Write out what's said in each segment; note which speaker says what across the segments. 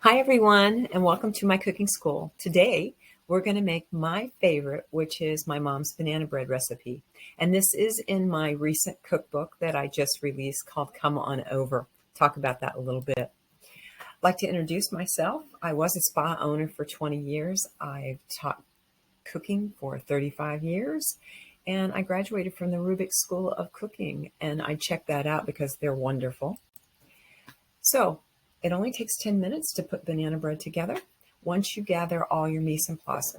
Speaker 1: Hi, everyone, and welcome to my cooking school. Today, we're going to make my favorite, which is my mom's banana bread recipe. And this is in my recent cookbook that I just released called Come On Over. Talk about that a little bit. I'd like to introduce myself. I was a spa owner for 20 years. I've taught cooking for 35 years, and I graduated from the Rubik School of Cooking, and I checked that out because they're wonderful. So it only takes 10 minutes to put banana bread together. Once you gather all your mise en place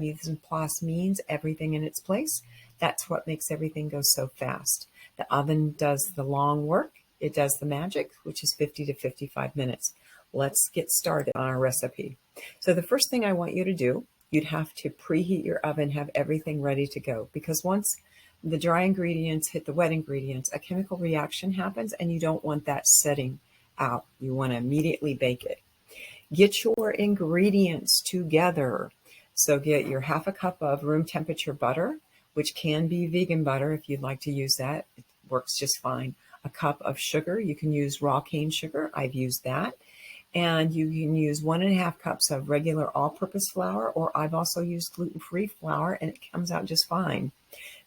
Speaker 1: means everything in its place. That's what makes everything go so fast. The oven does the long work. It does the magic, which is 50 to 55 minutes. Let's get started on our recipe. So the first thing I want you to do, you'd have to preheat your oven, have everything ready to go, because once the dry ingredients hit the wet ingredients, a chemical reaction happens and you don't want that setting out. You want to immediately bake it. Get your ingredients together. So get your half a cup of room temperature butter, which can be vegan butter if you'd like to use that. It works just fine. A cup of sugar. You can use raw cane sugar. I've used that. And you can use 1.5 cups of regular all-purpose flour, or I've also used gluten free flour, and it comes out just fine.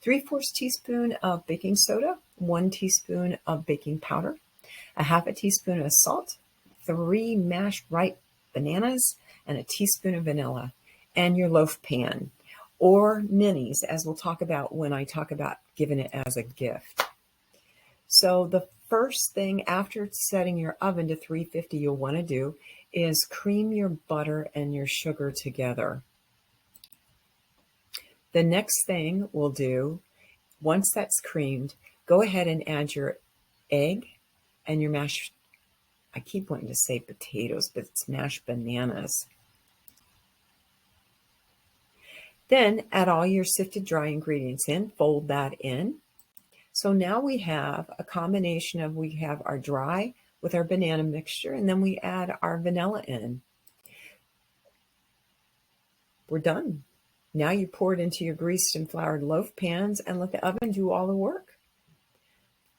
Speaker 1: 3/4 teaspoon of baking soda, 1 teaspoon of baking powder, a half a teaspoon of salt, 3 mashed ripe bananas, and a teaspoon of vanilla, and your loaf pan, or minis, as we'll talk about when I talk about giving it as a gift. So the first thing after setting your oven to 350 you'll want to do is cream your butter and your sugar together. The next thing we'll do, once that's creamed, go ahead and add your egg and your mashed, I keep wanting to say potatoes, but it's mashed bananas. Then add all your sifted dry ingredients in, fold that in. So now we have a combination of, we have our dry with our banana mixture, and then we add our vanilla in. We're done. Now you pour it into your greased and floured loaf pans and let the oven do all the work.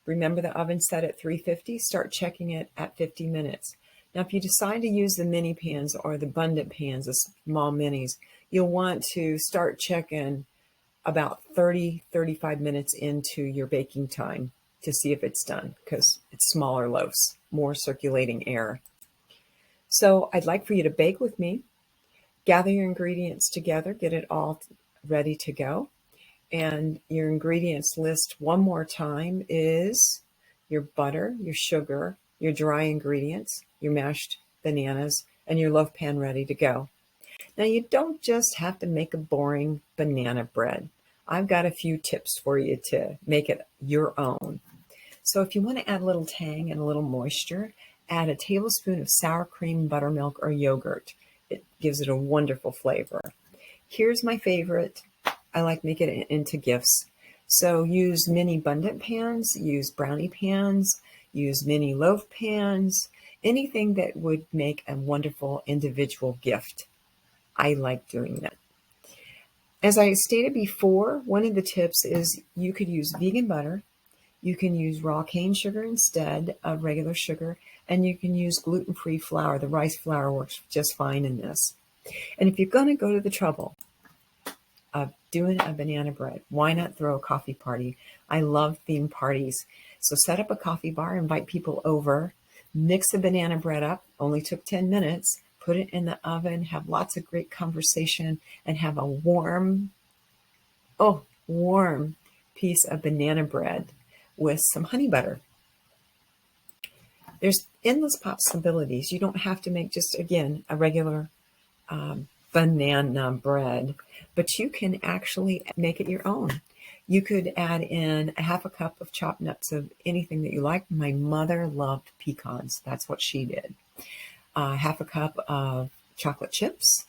Speaker 1: Remember, the oven set at 350, start checking it at 50 minutes. Now, if you decide to use the mini pans or the abundant pans, the small minis, you'll want to start checking about 35 minutes into your baking time to see if it's done, because it's smaller loaves, more circulating air. So I'd like for you to bake with me, gather your ingredients together, get it all ready to go. And your ingredients list one more time is your butter, your sugar, your dry ingredients, your mashed bananas, and your loaf pan ready to go. Now, you don't just have to make a boring banana bread. I've got a few tips for you to make it your own. So if you want to add a little tang and a little moisture, add a tablespoon of sour cream, buttermilk, or yogurt. It gives it a wonderful flavor. Here's my favorite. I like making it into gifts. So use mini abundant pans, use brownie pans, use mini loaf pans, anything that would make a wonderful individual gift. I like doing that. As I stated before, one of the tips is you could use vegan butter, you can use raw cane sugar instead of regular sugar, and you can use gluten-free flour. The rice flour works just fine in this. And if you're going to go to the trouble of doing a banana bread, why not throw a coffee party? I love theme parties. So set up a coffee bar, invite people over, mix the banana bread up, only took 10 minutes, put it in the oven, have lots of great conversation, and have a warm piece of banana bread with some honey butter. There's endless possibilities. You don't have to make just, again, a regular banana bread, but you can actually make it your own. You could add in a half a cup of chopped nuts of anything that you like. My mother loved pecans. That's what she did. Half a cup of chocolate chips,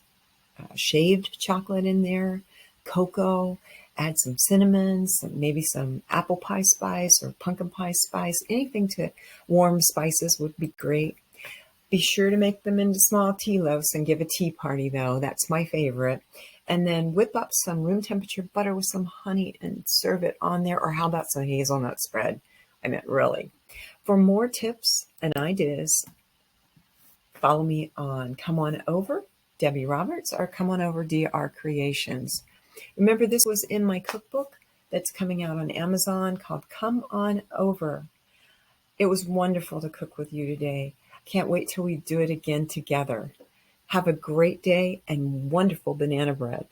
Speaker 1: shaved chocolate in there, cocoa, add some cinnamon, maybe some apple pie spice or pumpkin pie spice. Anything to warm spices would be great. Be sure to make them into small tea loaves and give a tea party, though. That's my favorite. And then whip up some room temperature butter with some honey and serve it on there. Or how about some hazelnut spread? I mean, really. For more tips and ideas, Follow me on Come On Over, Debbie Roberts, or Come On Over, DR Creations. Remember, this was in my cookbook that's coming out on Amazon called Come On Over. It was wonderful to cook with you today. Can't wait till we do it again together. Have a great day and wonderful banana bread.